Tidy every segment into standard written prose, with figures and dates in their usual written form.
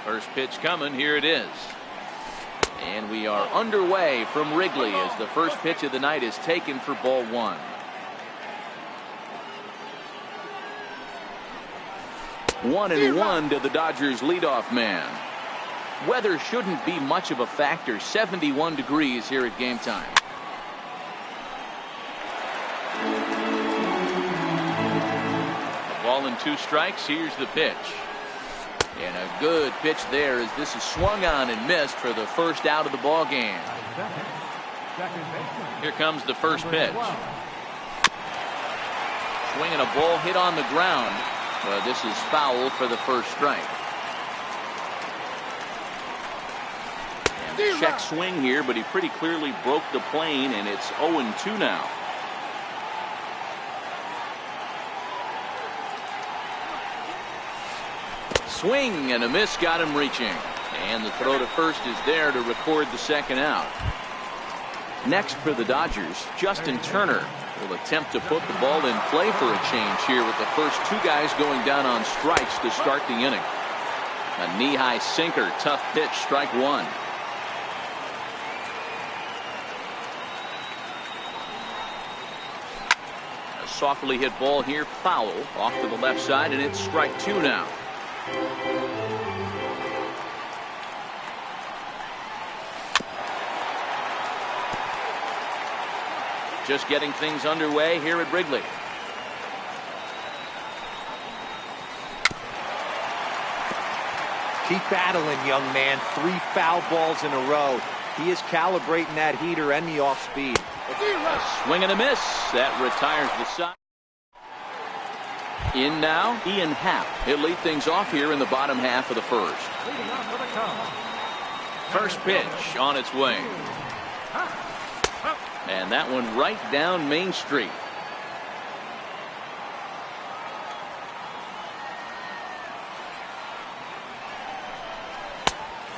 First pitch coming. Here it is. And we are underway from Wrigley as the first pitch of the night is taken for ball one. 1-1 to the Dodgers leadoff man. Weather shouldn't be much of a factor. 71 degrees here at game time. A ball and 2 strikes. Here's the pitch. And a good pitch there as this is swung on and missed for the first out of the ball game. Here comes the first pitch. Swinging a ball hit on the ground. But this is foul for the first strike. And check swing here, but he pretty clearly broke the plane, and it's 0-2 now. Swing and a miss got him reaching. And the throw to first is there to record the second out. Next for the Dodgers, Justin Turner will attempt to put the ball in play for a change here with the first 2 guys going down on strikes to start the inning. A knee-high sinker, tough pitch, strike 1. A softly hit ball here, foul off to the left side, and it's strike 2 now. Just getting things underway here at Wrigley. Keep battling, young man. 3 foul balls in a row. He is calibrating that heater and the off speed. A swing and a miss. That retires the side. In now, Ian Happ. He'll lead things off here in the bottom half of the first. First pitch on its way. And that one right down Main Street.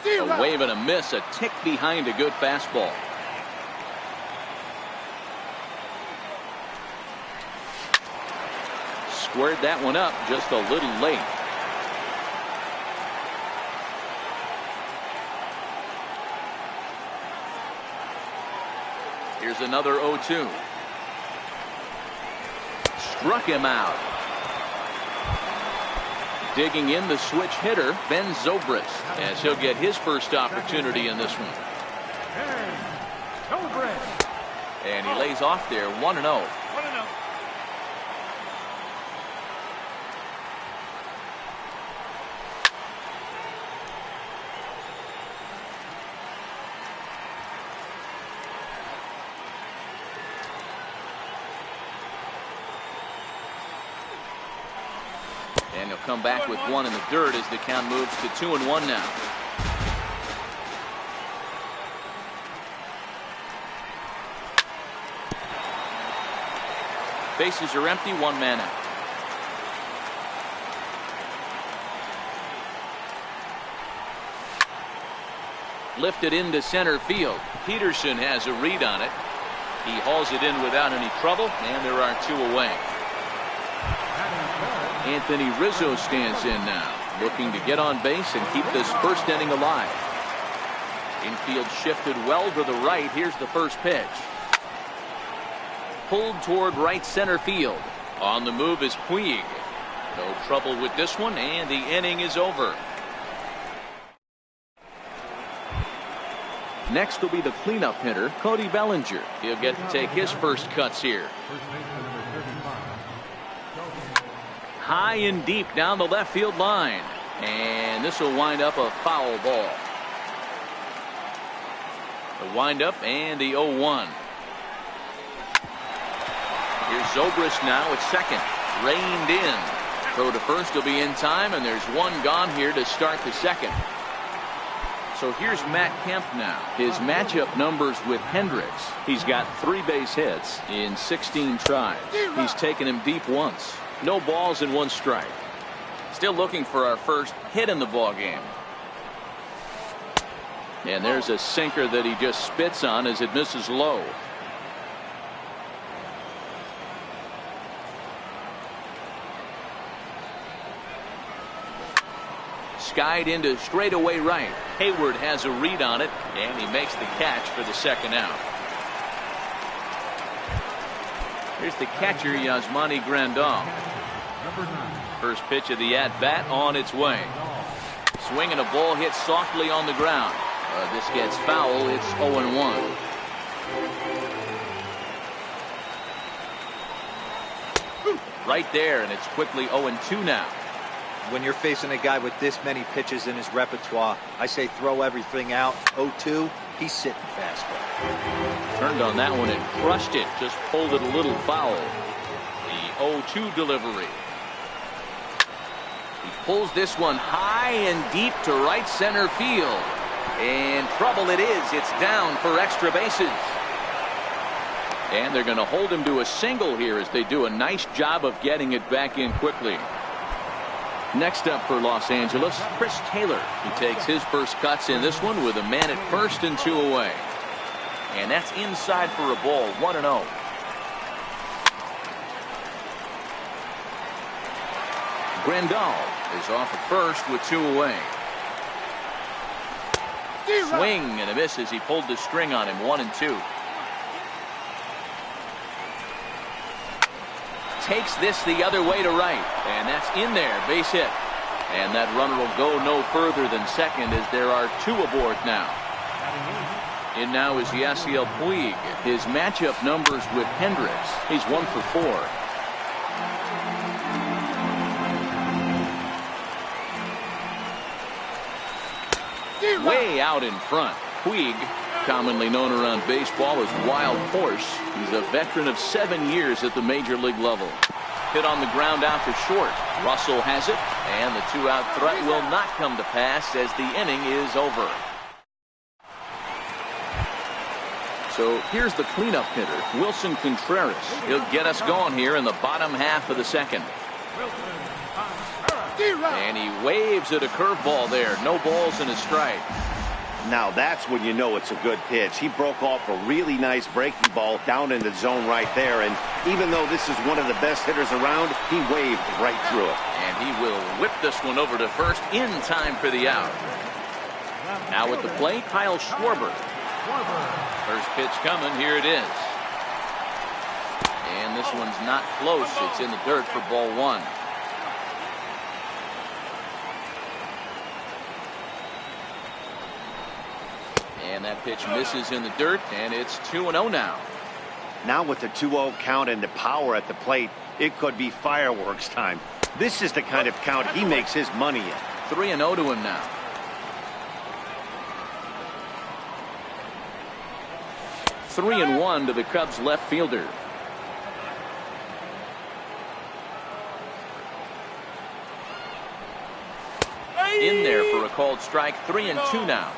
A wave and a miss, a tick behind a good fastball. Squared that one up just a little late. Here's another 0-2. Struck him out. Digging in the switch hitter, Ben Zobrist, as he'll get his first opportunity in this one. And he lays off there, 1-0. And he'll come back with 1 in the dirt as the count moves to 2-1 now. Bases are empty, 1 man out. Lifted into center field. Peterson has a read on it. He hauls it in without any trouble, and there are 2 away. Anthony Rizzo stands in now, looking to get on base and keep this first inning alive. Infield shifted well to the right. Here's the first pitch. Pulled toward right center field. On the move is Puig. No trouble with this one, and the inning is over. Next will be the cleanup hitter, Cody Bellinger. He'll get to take his first cuts here. High and deep down the left field line. And this will wind up a foul ball. The windup and the 0-1. Here's Zobrist now at second. Reined in. Throw to first will be in time, and there's 1 gone here to start the second. So here's Matt Kemp now. His matchup numbers with Hendricks. He's got 3 base hits in 16 tries. He's taken him deep once. No balls and 1 strike. Still looking for our first hit in the ball game. And there's a sinker that he just spits on as it misses low. skied into straightaway right. Hayward has a read on it, and he makes the catch for the second out. Here's the catcher, Yasmani Grandal. First pitch of the at-bat on its way. Swinging a ball hit softly on the ground. This gets foul. It's 0-1. Right there, and it's quickly 0-2 now. When you're facing a guy with this many pitches in his repertoire, I say throw everything out. 0-2, he's sitting fastball. Turned on that one and crushed it. Just pulled it a little foul. The 0-2 delivery. He pulls this one high and deep to right center field. And trouble it is. It's down for extra bases. And they're going to hold him to a single here as they do a nice job of getting it back in quickly. Next up for Los Angeles, Chris Taylor. He takes his first cuts in this one with a man at first and 2 away. And that's inside for a ball, 1-0. Grandal is off at first with 2 away. Swing and a miss as he pulled the string on him, 1-2. Takes this the other way to right, and that's in there, base hit. And that runner will go no further than second as there are 2 aboard now. In now is Yasiel Puig. His matchup numbers with Hendricks. He's 1 for 4. Way out in front. Puig, commonly known around baseball as Wild Horse. He's a veteran of 7 years at the major league level. Hit on the ground out to short. Russell has it, and the 2-out threat will not come to pass as the inning is over. So here's the cleanup hitter, Wilson Contreras. He'll get us going here in the bottom half of the second. And he waves at a curveball there. No balls and a strike. Now that's when you know it's a good pitch. He broke off a really nice breaking ball down in the zone right there. And even though this is one of the best hitters around, he waved right through it. And he will whip this one over to first in time for the out. Now at the plate, Kyle Schwarber. First pitch coming. Here it is. And this one's not close. It's in the dirt for ball 1. And that pitch misses in the dirt, and it's 2-0 now. Now with the 2-0 count and the power at the plate, it could be fireworks time. This is the kind of count he makes his money in. 3-0 to him now. Three and 1 to the Cubs left fielder. In there for a called strike. 3-2 now.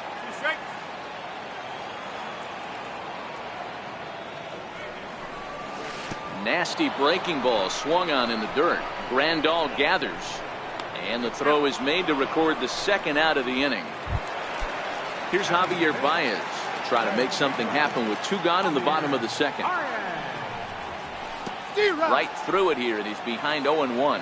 Nasty breaking ball swung on in the dirt. Grandal gathers. And the throw is made to record the second out of the inning. Here's Javier Baez. Try to make something happen with 2 gone in the bottom of the second. Right through it here, and he's behind 0-1.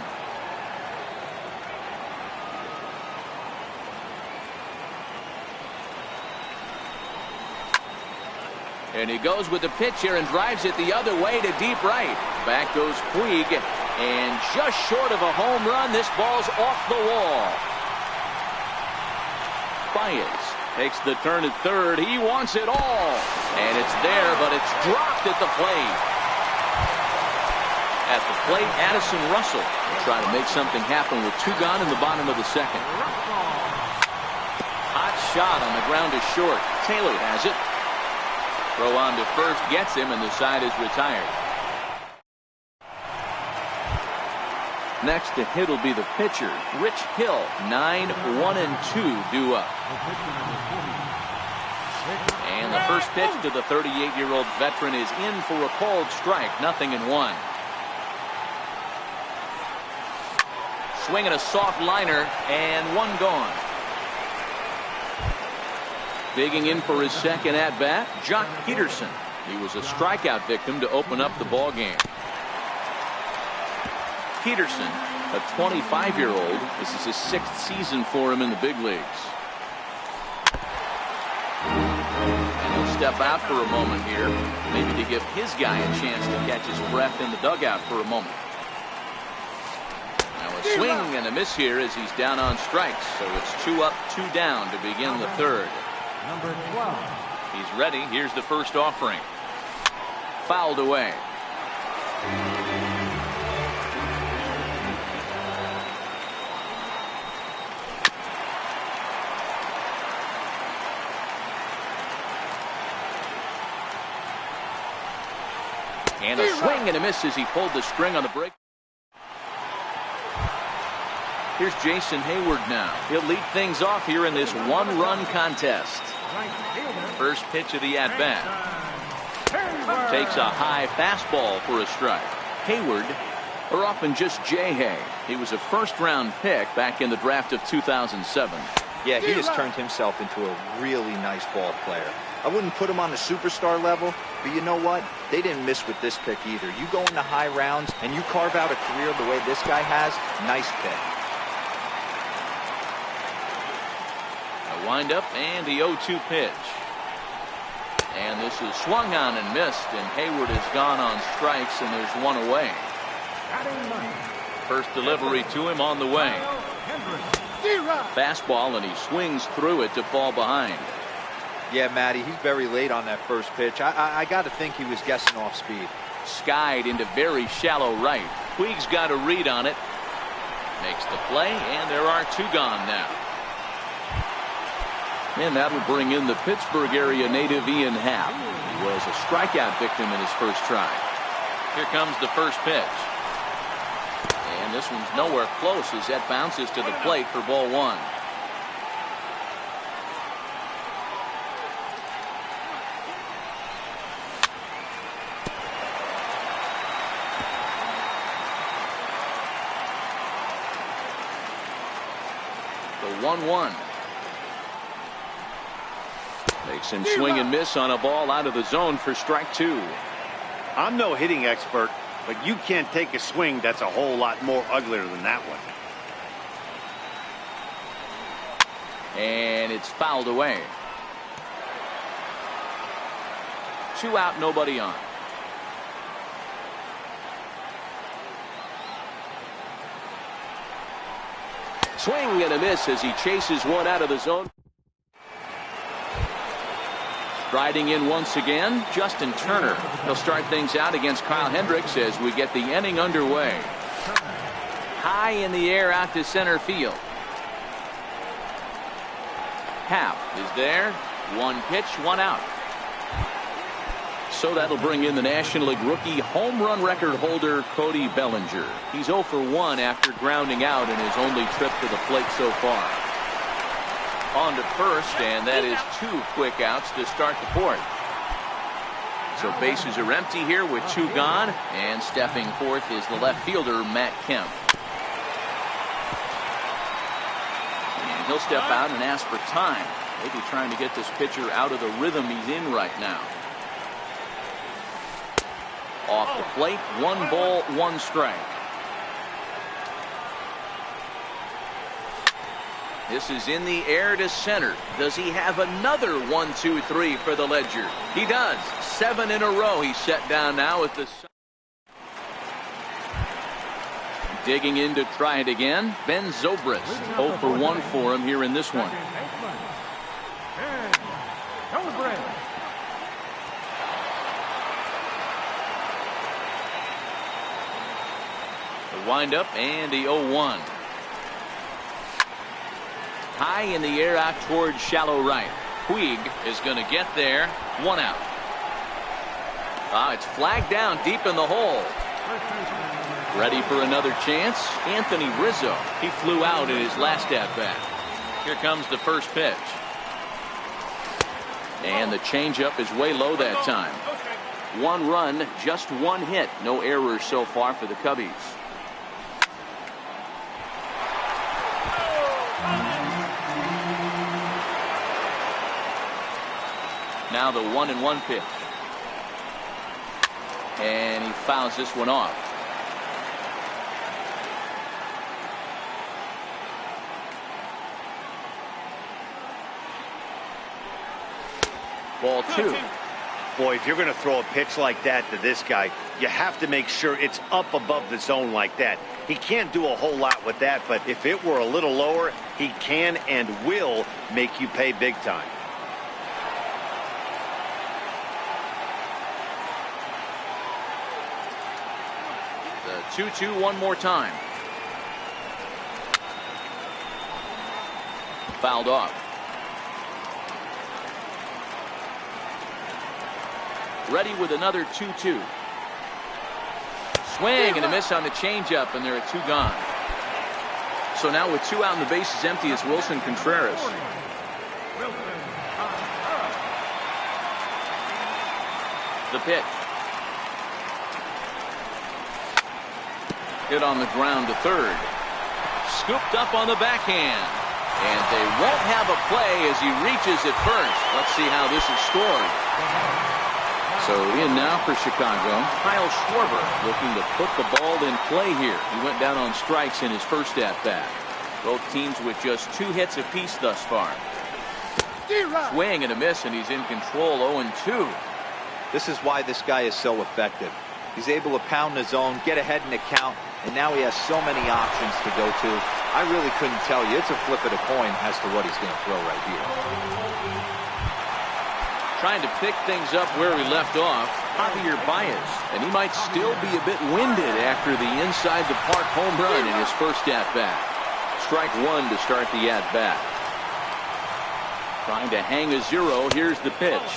And he goes with the pitch here and drives it the other way to deep right. Back goes Puig, and just short of a home run, this ball's off the wall. Baez takes the turn at third. He wants it all. And it's there, but it's dropped at the plate. At the plate, Addison Russell will try to make something happen with 2 gone in the bottom of the second. Hot shot on the ground is short. Taylor has it. Throw on to first gets him, and the side is retired. Next to hit will be the pitcher, Rich Hill. 9-1-2 due up. And the first pitch to the 38-year-old veteran is in for a called strike. 0-1. Swinging a soft liner, and 1 gone. Digging in for his second at-bat, Jock Peterson. He was a strikeout victim to open up the ball game. Peterson A 25-year-old. This is his 6th season for him in the big leagues. And he'll step out for a moment here, maybe to give his guy a chance to catch his breath in the dugout for a moment. Now a swing and a miss here as he's down on strikes. So it's 2 up, 2 down to begin the third. Number 12. He's ready. Here's the first offering. Fouled away. And a swing and a miss as he pulled the string on the break. Here's Jason Hayward now. He'll lead things off here in this one-run contest. First pitch of the at-bat. Takes a high fastball for a strike. Hayward, or often just J-Hay. He was a first-round pick back in the draft of 2007. Yeah, he has turned himself into a really nice ball player. I wouldn't put him on the superstar level, but you know what? They didn't miss with this pick either. You go into high rounds and you carve out a career the way this guy has, nice pick. A windup and the 0-2 pitch. And this is swung on and missed, and Hayward has gone on strikes, and there's one away. First delivery to him on the way. Fastball, and he swings through it to fall behind. Yeah, Matty, he's very late on that first pitch. I got to think he was guessing off speed. Skied into very shallow right. Puig's got a read on it. Makes the play, and there are 2 gone now. And that'll bring in the Pittsburgh area native Ian Happ. He was a strikeout victim in his first try. Here comes the first pitch. And this one's nowhere close as that bounces to the plate for ball 1. The 1-1. Makes him swing and miss on a ball out of the zone for strike 2. I'm no hitting expert, but you can't take a swing that's a whole lot more uglier than that one. And it's fouled away. 2 out, nobody on. Swing and a miss as he chases one out of the zone. Striding in once again, Justin Turner. He'll start things out against Kyle Hendricks as we get the inning underway. High in the air out to center field. Happ is there. 1 pitch, 1 out. So that'll bring in the National League rookie home run record holder Cody Bellinger. He's 0 for 1 after grounding out in his only trip to the plate so far. On to first, and that is 2 quick outs to start the 4th. So bases are empty here with 2 gone, and stepping forth is the left fielder Matt Kemp. And he'll step out and ask for time, maybe trying to get this pitcher out of the rhythm he's in right now. Off the plate, 1 ball, 1 strike. This is in the air to center. Does he have another 1, 2, 3 for the Ledger? He does. 7 in a row. He's set down now at the. Digging in to try it again. Ben Zobrist. 0 for 1 for him here in this one. The windup and the 0-1. High in the air out towards shallow right. Puig is going to get there. 1 out. It's flagged down deep in the hole. Ready for another chance. Anthony Rizzo. He flew out in his last at bat. Here comes the first pitch. And the changeup is way low that time. 1 run, just 1 hit. No errors so far for the Cubbies. Now the 1-1 pitch. And he fouls this one off. Ball 2. Boy, if you're going to throw a pitch like that to this guy, you have to make sure it's up above the zone like that. He can't do a whole lot with that, but if it were a little lower, he can and will make you pay big time. The 2-2 one more time. Fouled off. Ready with another 2-2. Swing and a miss on the changeup, and there are 2 gone. So now with 2 out and the bases empty, it's Wilson Contreras. The pitch. Hit on the ground to third. Scooped up on the backhand. And they won't have a play as he reaches at first. Let's see how this is scored. So in now for Chicago, Kyle Schwarber looking to put the ball in play here. He went down on strikes in his first at-bat. Both teams with just 2 hits apiece thus far. Swing and a miss, and he's in control. 0-2. This is why this guy is so effective. He's able to pound the zone, get ahead in the count, and now he has so many options to go to. I really couldn't tell you. It's a flip of the coin as to what he's going to throw right here. Trying to pick things up where he left off, Javier Baez, and he might still be a bit winded after the inside the park home run in his first at-bat. Strike 1 to start the at-bat. Trying to hang a 0. Here's the pitch.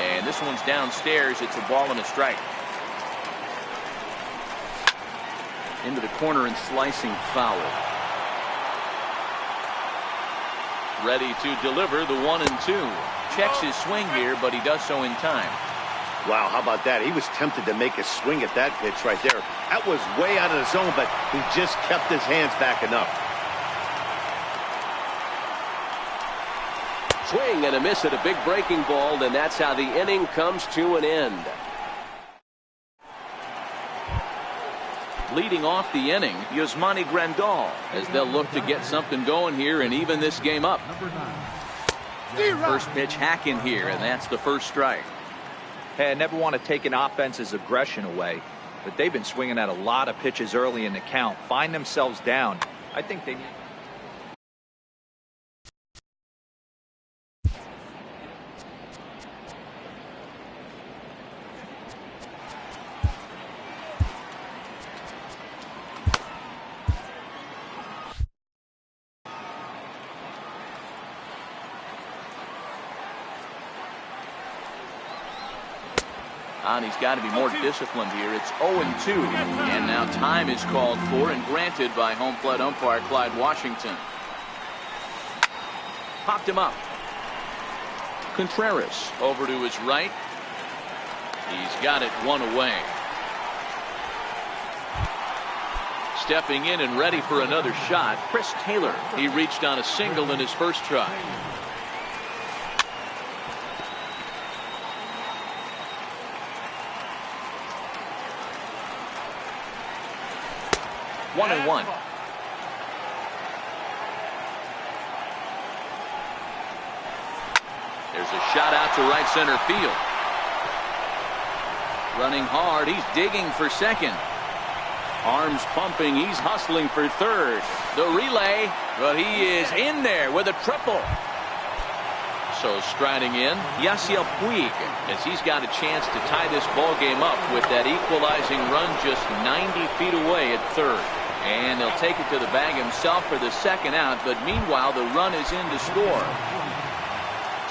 And this one's downstairs. It's a ball and a strike. Into the corner and slicing foul. Ready to deliver the 1-2. Checks his swing here, but he does so in time. Wow, how about that? He was tempted to make a swing at that pitch right there. That was way out of the zone, but he just kept his hands back enough. Swing and a miss at a big breaking ball, and that's how the inning comes to an end. Leading off the inning, Yasmani Grandal, as they'll look to get something going here and even this game up. First pitch hacking here, and that's the first strike. Hey, I never want to take an offense's aggression away, but they've been swinging at a lot of pitches early in the count. Find themselves down. I think they need... And he's got to be more disciplined here. It's 0-2. And now time is called for and granted by home plate umpire Clyde Washington. Popped him up. Contreras over to his right. He's got it 1 away. Stepping in and ready for another shot, Chris Taylor. He reached on a single in his first try. One and one. There's a shot out to right center field. Running hard. He's digging for second. Arms pumping. He's hustling for third. The relay, but he is in there with a triple. So striding in, Yasiel Puig, as he's got a chance to tie this ball game up with that equalizing run just 90 feet away at third. And he'll take it to the bag himself for the second out, but meanwhile the run is in to score.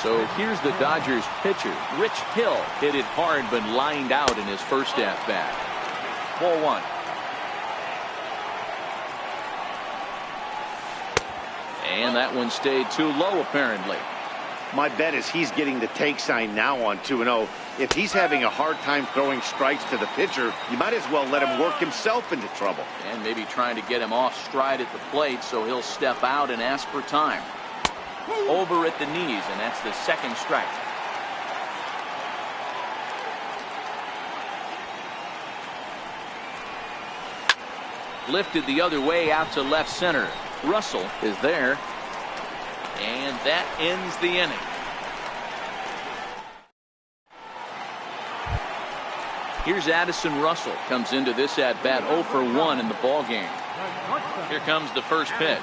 So here's the Dodgers pitcher. Rich Hill hit it hard but lined out in his first at-bat. Ball 1. And that one stayed too low apparently. My bet is he's getting the take sign now on 2-0. If he's having a hard time throwing strikes to the pitcher, you might as well let him work himself into trouble. And maybe trying to get him off stride at the plate so he'll step out and ask for time. Over at the knees, and that's the second strike. Lifted the other way out to left center. Russell is there. And that ends the inning. Here's Addison Russell. Comes into this at bat 0 for 1 in the ball game. Here comes the first pitch.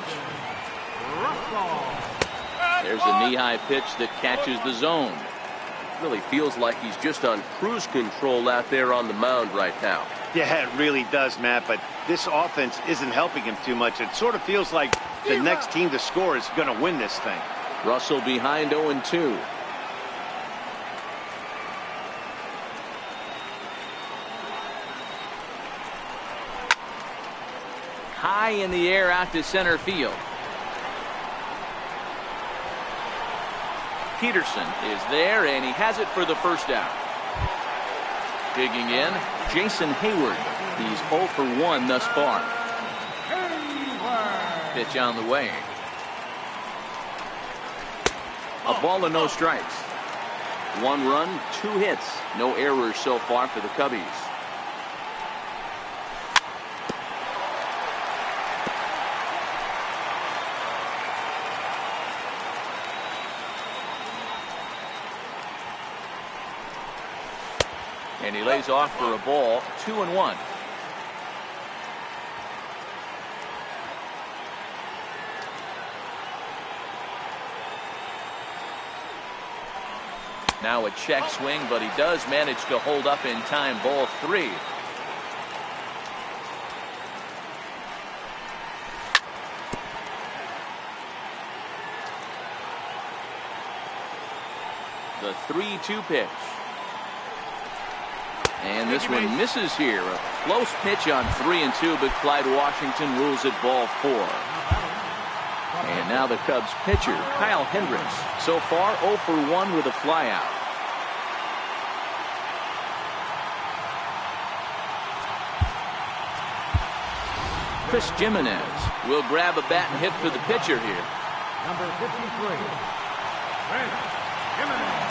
There's a knee-high pitch that catches the zone. Really feels like he's just on cruise control out there on the mound right now. Yeah, it really does, Matt, but this offense isn't helping him too much. It sort of feels like the next team to score is going to win this thing. Russell behind 0-2. High in the air out to center field. Peterson is there, and he has it for the first out. Digging in, Jason Hayward. He's 0 for 1 thus far. Pitch on the way. A ball and no strikes. 1 run, 2 hits. No errors so far for the Cubbies. And he lays off for a ball, 2-1. Now a check swing, but he does manage to hold up in time. Ball 3. The 3-2 pitch. And this one misses here. A close pitch on 3-2, but Clyde Washington rules it ball 4. And now the Cubs pitcher, Kyle Hendricks. So far 0 for 1 with a flyout. Chris Jimenez will grab a bat and hit for the pitcher here. Number 53, Chris Jimenez.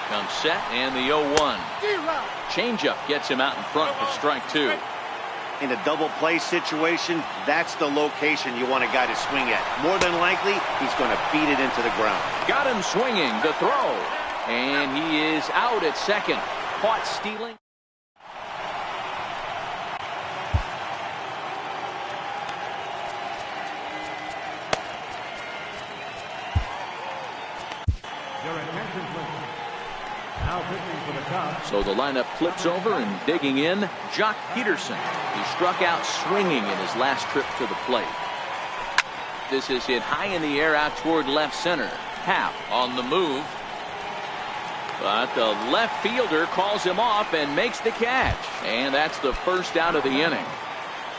Comes set, and the 0-1. Changeup gets him out in front for strike 2. In a double play situation, that's the location you want a guy to swing at. More than likely, he's going to beat it into the ground. Got him swinging. The throw. And he is out at second. Caught stealing. Your attention, please. Now pitching for the Cubs. So the lineup flips over, and digging in, Jock Peterson. He struck out swinging in his last trip to the plate. This is hit high in the air out toward left center. Happ on the move. But the left fielder calls him off and makes the catch. And that's the first out of the inning.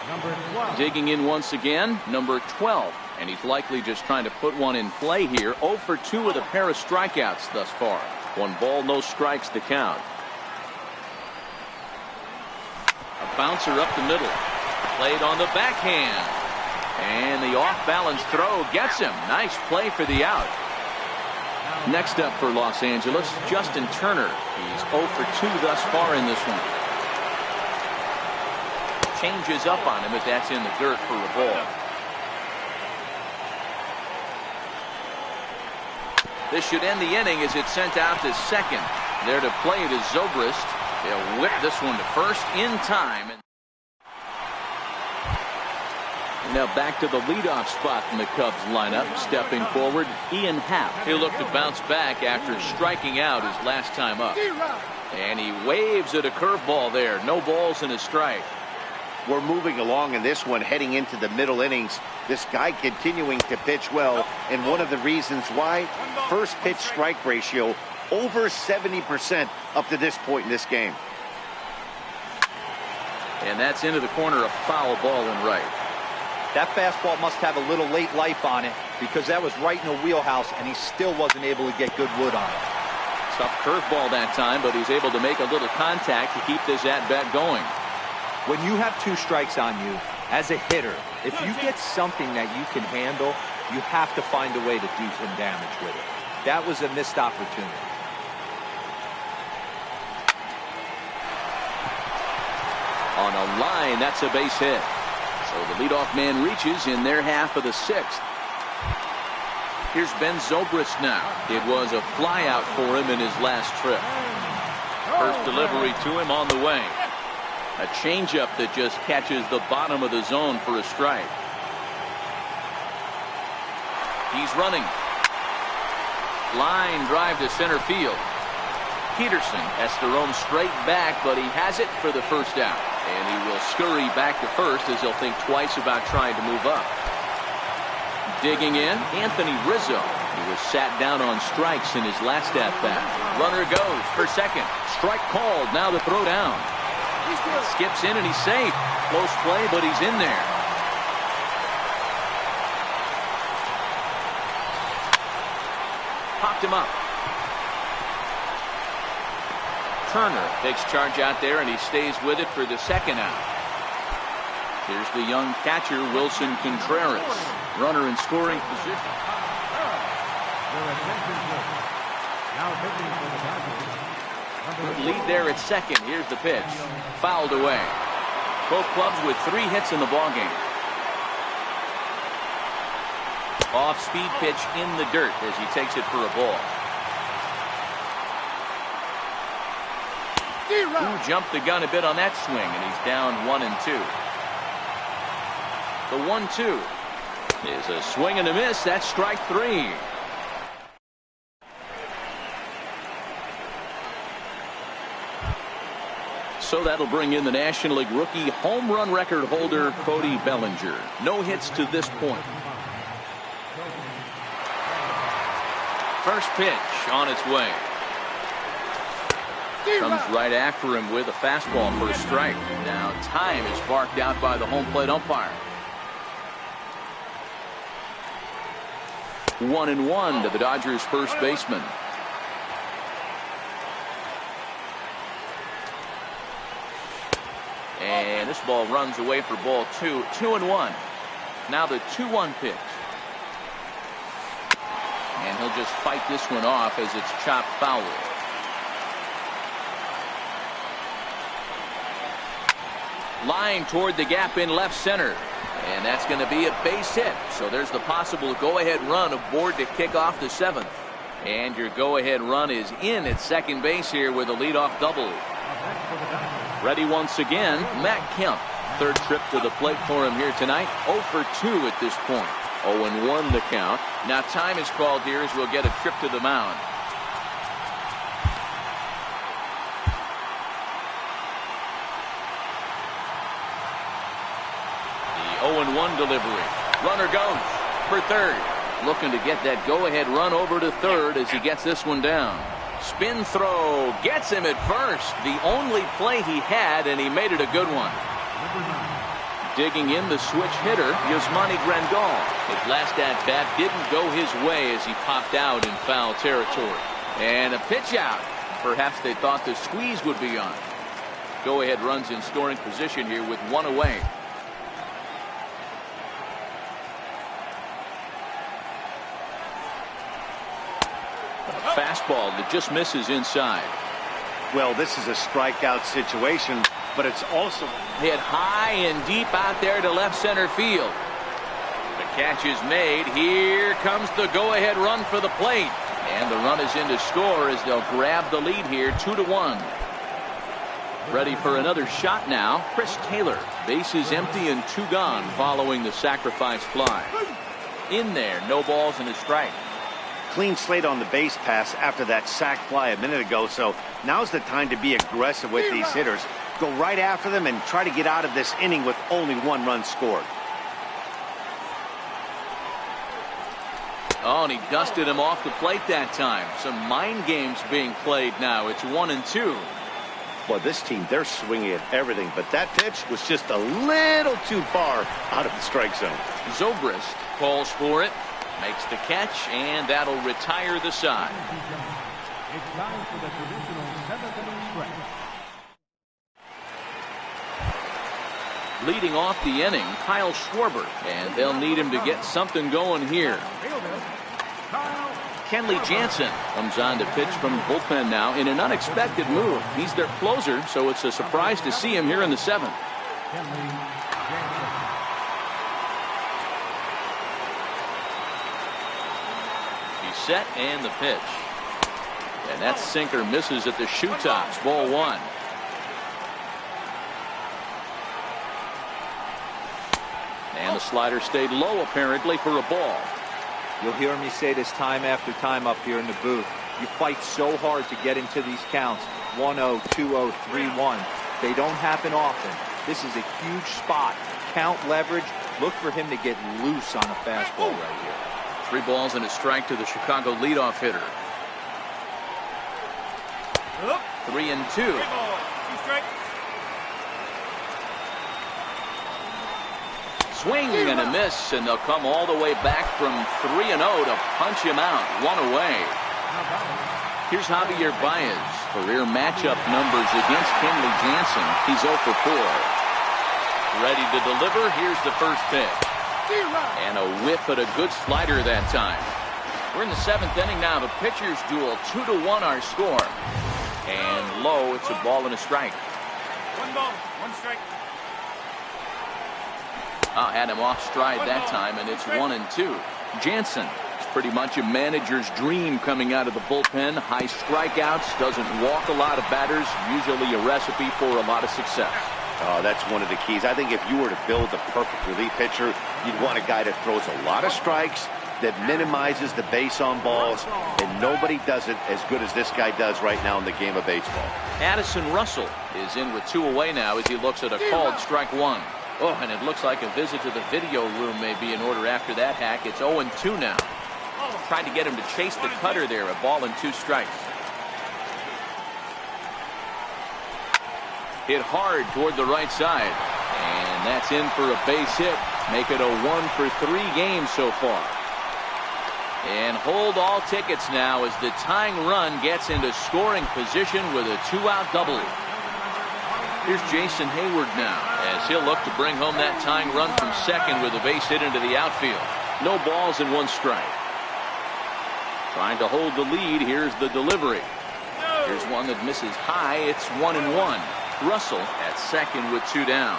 Number 12. Digging in once again, number 12. And he's likely just trying to put one in play here. 0 for 2 with a pair of strikeouts thus far. 1 ball, no strikes to count. A bouncer up the middle. Played on the backhand. And the off-balance throw gets him. Nice play for the out. Next up for Los Angeles, Justin Turner. He's 0 for 2 thus far in this one. Changes up on him, but that's in the dirt for a ball. This should end the inning as it's sent out to second. There to play it is Zobrist. They'll whip this one to first in time. Now back to the leadoff spot in the Cubs lineup. Stepping forward, Ian Happ. He'll look to bounce back after striking out his last time up. And he waves at a curveball there. No balls and a strike. We're moving along in this one, heading into the middle innings. This guy continuing to pitch well, and one of the reasons why, first pitch strike ratio over 70% up to this point in this game. And that's into the corner, a foul ball and right. That fastball must have a little late life on it, because that was right in the wheelhouse, and he still wasn't able to get good wood on it. Tough curveball that time, but he's able to make a little contact to keep this at-bat going. When you have 2 strikes on you, as a hitter, if you get something that you can handle, you have to find a way to do some damage with it. That was a missed opportunity. On a line, that's a base hit. So the leadoff man reaches in their half of the sixth. Here's Ben Zobrist now. It was a flyout for him in his last trip. First delivery to him on the way. A changeup that just catches the bottom of the zone for a strike. He's running. Line drive to center field. Peterson has to roam straight back, but he has it for the first out. And he will scurry back to first as he'll think twice about trying to move up. Digging in, Anthony Rizzo. He was sat down on strikes in his last at-bat. Runner goes for second. Strike called. Now the throw down. He skips in and he's safe. Close play, but he's in there. Popped him up. Turner takes charge out there and he stays with it for the second out. Here's the young catcher Wilson Contreras. Runner in scoring position. Now pitching for the Dodgers. Lead there at second. Here's the pitch. Fouled away. Both clubs with 3 hits in the ballgame. Off-speed pitch in the dirt as he takes it for a ball. Who jumped the gun a bit on that swing, and he's down 1-2. The 1-2 is a swing and a miss. That's strike 3. So that'll bring in the National League rookie home run record holder Cody Bellinger. No hits to this point. First pitch on its way. Comes right after him with a fastball for a strike. Now time is barked out by the home plate umpire. 1-1 to the Dodgers first baseman. And this ball runs away for ball 2. 2-1. Now the 2-1 pitch. And he'll just fight this one off as it's chopped foul. Line toward the gap in left center. And that's going to be a base hit. So there's the possible go-ahead run aboard to kick off the 7th. And your go-ahead run is in at second base here with a leadoff double. Ready once again, Matt Kemp. Third trip to the plate for him here tonight. 0 for 2 at this point. 0-1 the count. Now time is called here as we'll get a trip to the mound. The 0-1 delivery. Runner goes for third. Looking to get that go-ahead run over to third as he gets this one down. Spin throw gets him at first. The only play he had, and he made it a good one. Digging in the switch hitter, Yasmani Grandal. His last at-bat didn't go his way as he popped out in foul territory. And a pitch out. Perhaps they thought the squeeze would be on. Go-ahead runs in scoring position here with 1 away. A fastball that just misses inside. Well, this is a strikeout situation, but it's also hit high and deep out there to left center field. The catch is made. Here comes the go-ahead run for the plate. And the run is in to score as they'll grab the lead here 2-1. Ready for another shot now. Chris Taylor. Bases empty and 2 gone following the sacrifice fly. In there, no balls and a strike. Clean slate on the base pass after that sac fly a minute ago, so now's the time to be aggressive with these hitters. Go right after them and try to get out of this inning with only 1 run scored. Oh, and he dusted him off the plate that time. Some mind games being played now. It's 1-2. Well, this team, they're swinging at everything, but that pitch was just a little too far out of the strike zone. Zobrist calls for it. Makes the catch, and that'll retire the side. It's time for the traditional 7th inning stretch. Leading off the inning, Kyle Schwarber, and they'll need him to get something going here. Kenley Jansen comes on to pitch from the bullpen now in an unexpected move. He's their closer, so it's a surprise to see him here in the 7th. He's set and the pitch. And that sinker misses at the shoe tops. Ball one. And the slider stayed low apparently for a ball. You'll hear me say this time after time up here in the booth. You fight so hard to get into these counts. 1-0, 2-0, 3-1. They don't happen often. This is a huge spot. Count leverage. Look for him to get loose on a fastball right here. 3 balls and a strike to the Chicago leadoff hitter. 3-2. Swing and a miss, and they'll come all the way back from 3-0 to punch him out. 1 away. Here's Javier Baez. Career matchup numbers against Kenley Jansen. He's 0 for 4. Ready to deliver. Here's the first pitch. And a whiff at a good slider that time. We're in the 7th inning now. The pitchers duel. 2-1 our score. And low, it's a ball and a strike. 1 ball, 1 strike. Had him off stride that time, and it's 1-2. Jansen is pretty much a manager's dream coming out of the bullpen. High strikeouts, doesn't walk a lot of batters, usually a recipe for a lot of success. Oh, that's one of the keys. I think if you were to build the perfect relief pitcher, you'd want a guy that throws a lot of strikes, that minimizes the base on balls, and nobody does it as good as this guy does right now in the game of baseball. Addison Russell is in with 2 away now as he looks at a called strike 1. Oh, and it looks like a visit to the video room may be in order after that hack. It's 0-2 now. Tried to get him to chase the cutter there. A ball and 2 strikes. Hit hard toward the right side. And that's in for a base hit. Make it a 1 for 3 games so far. And hold all tickets now as the tying run gets into scoring position with a 2-out double. Here's Jason Hayward now as he'll look to bring home that tying run from second with a base hit into the outfield. No balls and 1 strike. Trying to hold the lead. Here's the delivery. Here's one that misses high. It's 1-1. Russell at second with 2 down.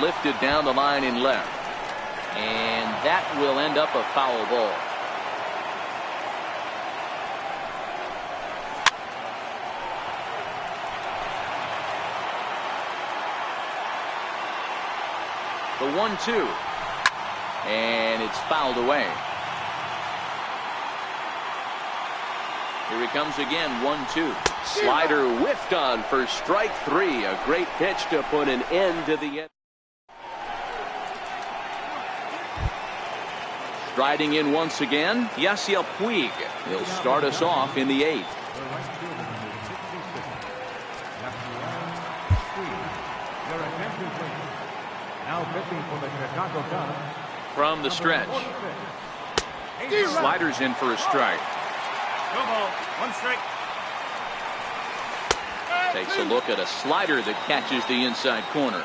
Lifted down the line in left. And that will end up a foul ball. The 1-2. And it's fouled away. Here he comes again. 1-2. Slider whiffed on for strike 3. A great pitch to put an end to the end. Striding in once again, Yasiel Puig. He'll start us off in the 8th. Now pitching for the Chicago Cubs. From the stretch. Sliders in for a strike. 2 ball, 1 strike. Takes a look at a slider that catches the inside corner.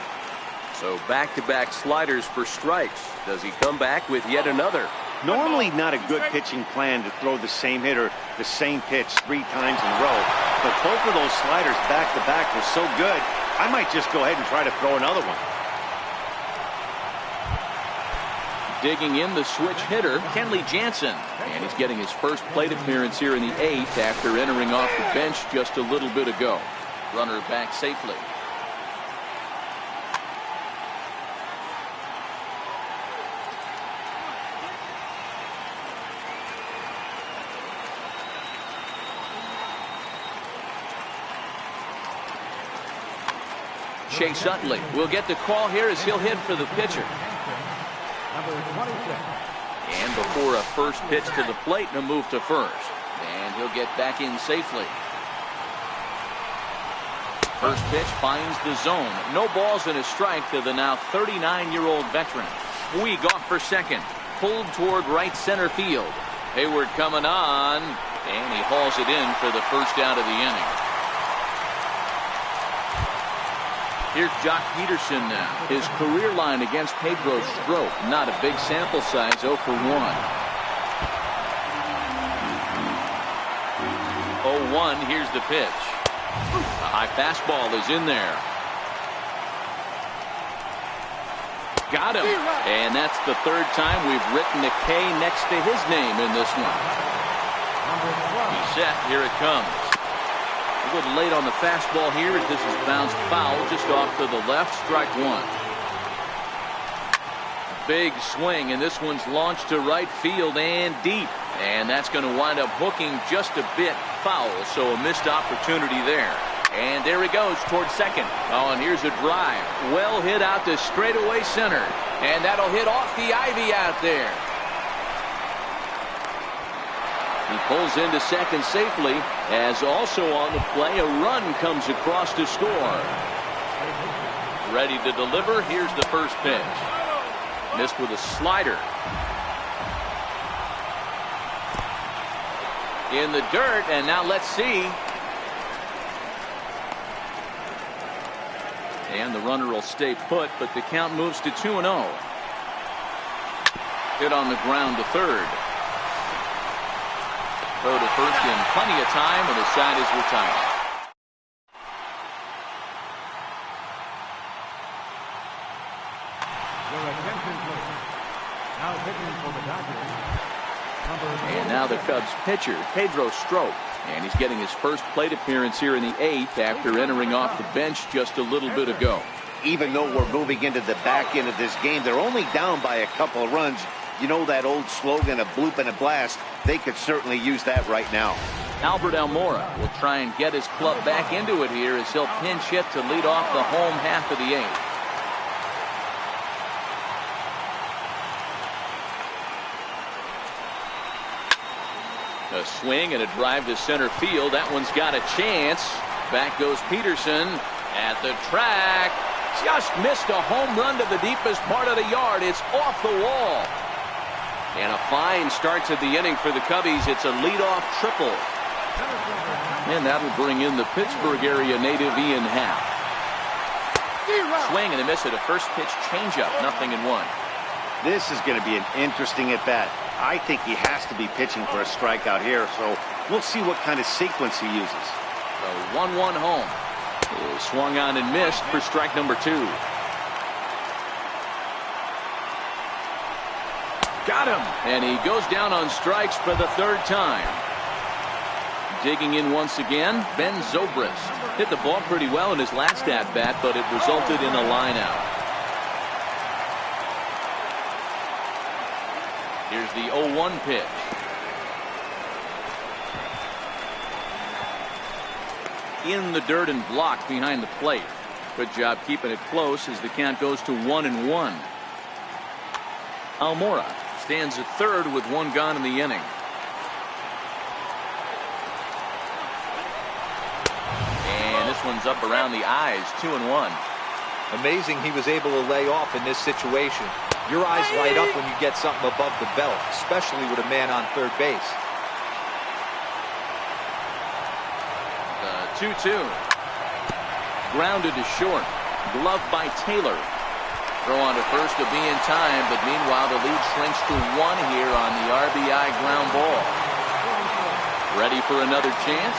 So back-to-back sliders for strikes. Does he come back with yet another? Normally not a good pitching plan to throw the same hitter the same pitch 3 times in a row. But both of those sliders back-to-back were so good, I might just go ahead and try to throw another one. Digging in the switch hitter, Kenley Jansen. And he's getting his first plate appearance here in the 8th after entering off the bench just a little bit ago. Runner back safely. Chase Utley will get the call here as he'll hit for the pitcher. Number 26. And before a first pitch to the plate and a move to first. And he'll get back in safely. First pitch finds the zone. No balls and a strike to the now 39-year-old veteran. Puig off for second. Pulled toward right center field. Hayward coming on. And he hauls it in for the first out of the inning. Here's Jock Peterson now. His career line against Pedro Strop. Not a big sample size, 0 for 1. 0-1, here's the pitch. A high fastball is in there. Got him. And that's the third time we've written a K next to his name in this one. He's set. Here it comes. A little late on the fastball here as this is bounced foul just off to the left. Strike one. Big swing, and this one's launched to right field and deep. And that's going to wind up hooking just a bit foul, so a missed opportunity there. And there he goes towards second. Oh, and here's a drive. Well hit out to straightaway center. And that'll hit off the ivy out there. He pulls into second safely, as also on the play, a run comes across to score. Ready to deliver. Here's the first pitch. Missed with a slider. In the dirt, and now let's see. And the runner will stay put, but the count moves to 2-0. Hit on the ground to third. Throw to first in plenty of time, and the side is retired. Your attention, please. Now pitching for the Dodgers. And now the Cubs pitcher, Pedro Strop. And he's getting his first plate appearance here in the 8th after entering off the bench just a little bit ago. Even though we're moving into the back end of this game, they're only down by a couple of runs. You know that old slogan, a bloop and a blast? They could certainly use that right now. Albert Almora will try and get his club back into it here as he'll pinch hit to lead off the home half of the 8th. A swing and a drive to center field. That one's got a chance. Back goes Peterson at the track. Just missed a home run to the deepest part of the yard. It's off the wall. And a fine start to the inning for the Cubbies. It's a leadoff triple. And that'll bring in the Pittsburgh area native Ian Happ. Swing and a miss at a first pitch changeup. 0-1. This is going to be an interesting at bat. I think he has to be pitching for a strikeout here, so we'll see what kind of sequence he uses. The 1-1 home is swung on and missed for strike number 2. Got him, and he goes down on strikes for the third time. Digging in once again, Ben Zobrist hit the ball pretty well in his last at bat, but it resulted in a line out. Here's the 0-1 pitch. In the dirt and blocked behind the plate. Good job keeping it close as the count goes to 1-1. Almora stands at third with one gone in the inning. And this one's up around the eyes. 2-1. Amazing he was able to lay off in this situation. Your eyes light up when you get something above the belt, especially with a man on third base. The 2-2. Grounded to short. Glove by Taylor. Throw on to first to be in time, but meanwhile the lead shrinks to 1 here on the RBI ground ball. Ready for another chance?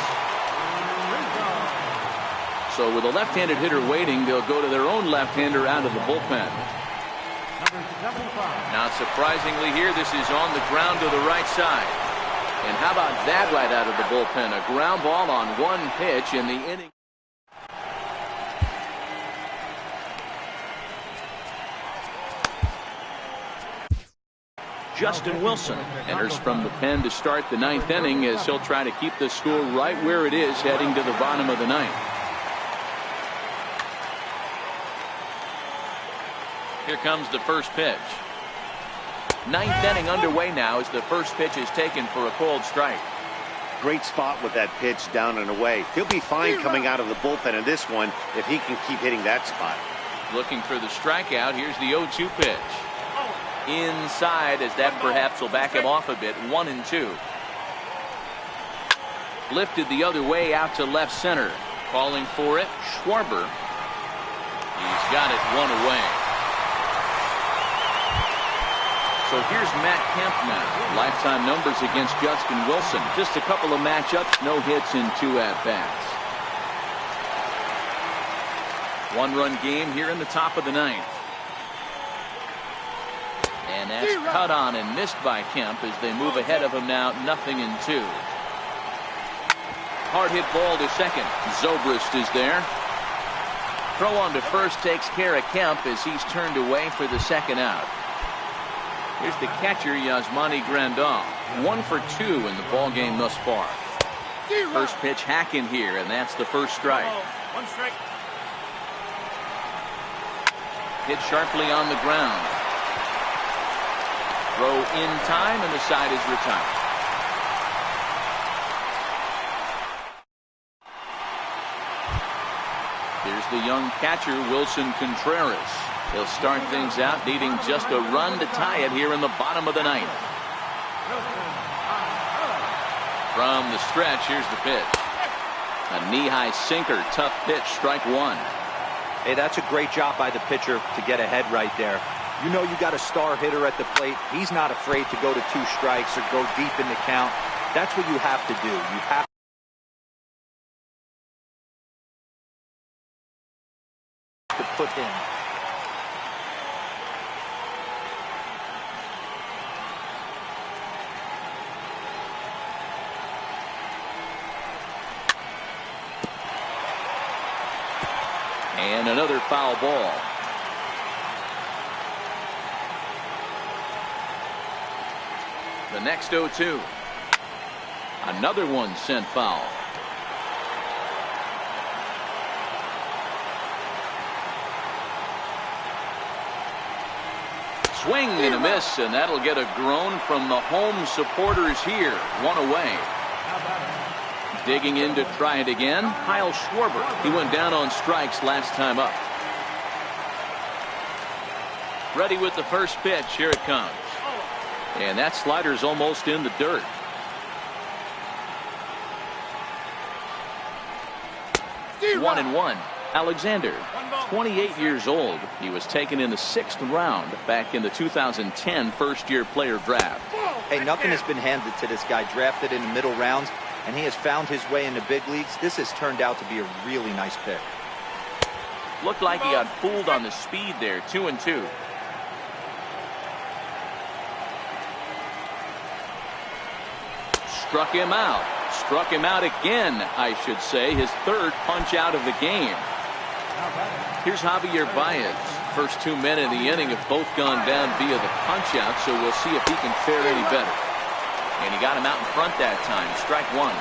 So with a left-handed hitter waiting, they'll go to their own left-hander out of the bullpen. Not surprisingly here, this is on the ground to the right side. And how about that right out of the bullpen? A ground ball on one pitch in the inning. Justin Wilson enters from the pen to start the 9th inning as he'll try to keep the score right where it is heading to the bottom of the 9th. Here comes the first pitch. 9th inning underway now as the first pitch is taken for a cold strike. Great spot with that pitch down and away. He'll be fine coming out of the bullpen in this one if he can keep hitting that spot. Looking for the strikeout. Here's the 0-2 pitch. Inside as that perhaps will back him off a bit. 1-2. Lifted the other way out to left center. Calling for it, Schwarber. He's got it 1 away. So here's Matt Kemp now. Lifetime numbers against Justin Wilson. Just a couple of matchups, no hits in 2 at-bats. 1-run game here in the top of the 9th. And that's cut on and missed by Kemp as they move ahead of him now 0-2. Hard hit ball to second. Zobrist is there. Throw on to first takes care of Kemp as he's turned away for the second out. Here's the catcher, Yasmani Grandal. 1 for 2 in the ball game thus far. First pitch hacking here, and that's the first strike. 1 strike. Hit sharply on the ground. Throw in time, and the side is retired. Here's the young catcher, Wilson Contreras. He'll start things out needing just a run to tie it here in the bottom of the ninth. From the stretch, here's the pitch. A knee-high sinker, tough pitch, strike 1. Hey, that's a great job by the pitcher to get ahead right there. You know you got a star hitter at the plate. He's not afraid to go to 2 strikes or go deep in the count. That's what you have to do. You have to put in. And another foul ball. The next 0-2. Another one sent foul. Swing and a miss, and that'll get a groan from the home supporters here. 1 away. Digging in to try it again, Kyle Schwarber. He went down on strikes last time up. Ready with the first pitch. Here it comes. And that slider's almost in the dirt. One and one. Alexander, 28 years old. He was taken in the 6th round back in the 2010 first-year player draft. Hey, nothing has been handed to this guy. Drafted in the middle rounds, and he has found his way in the big leagues. This has turned out to be a really nice pick. Looked like he got fooled on the speed there. 2-2. Struck him out. Struck him out again, I should say. His 3rd punch out of the game. Here's Javier Baez. First 2 men in the inning have both gone down via the punch out, so we'll see if he can fare any better. And he got him out in front that time. Strike 1.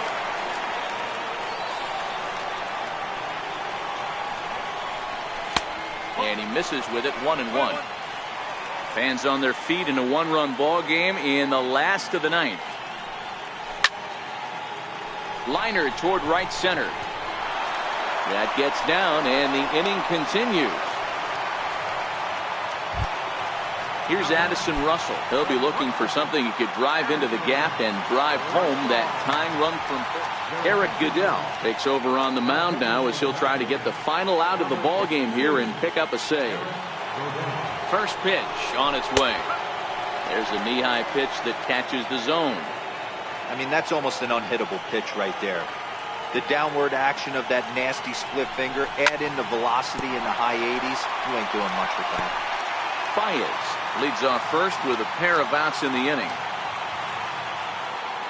And he misses with it. 1-1. Fans on their feet in a 1-run ball game in the last of the 9th. Liner toward right center. That gets down, and the inning continues. Here's Addison Russell. He'll be looking for something he could drive into the gap and drive home that tying run from Eric Goodell. Takes over on the mound now as he'll try to get the final out of the ball game here and pick up a save. First pitch on its way. There's a knee-high pitch that catches the zone. I mean, that's almost an unhittable pitch right there. The downward action of that nasty split finger, add in the velocity in the high 80s, you ain't doing much with that. Baez leads off first with a pair of outs in the inning.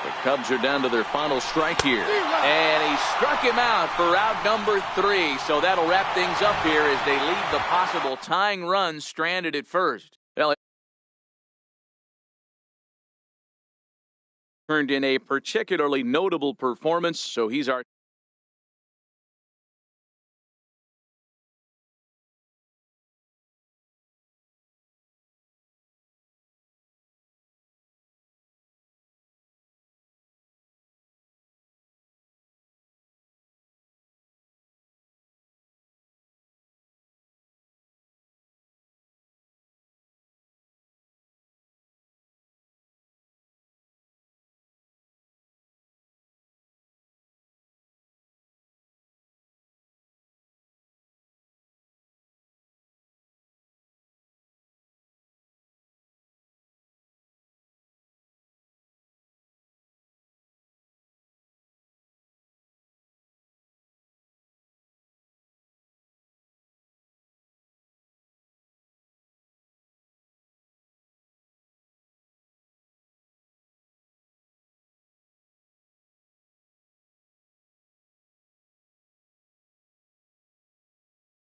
The Cubs are down to their final strike here. And he struck him out for out number 3. So that'll wrap things up here as they leave the possible tying run stranded at first. Well, turned in a particularly notable performance, so he's our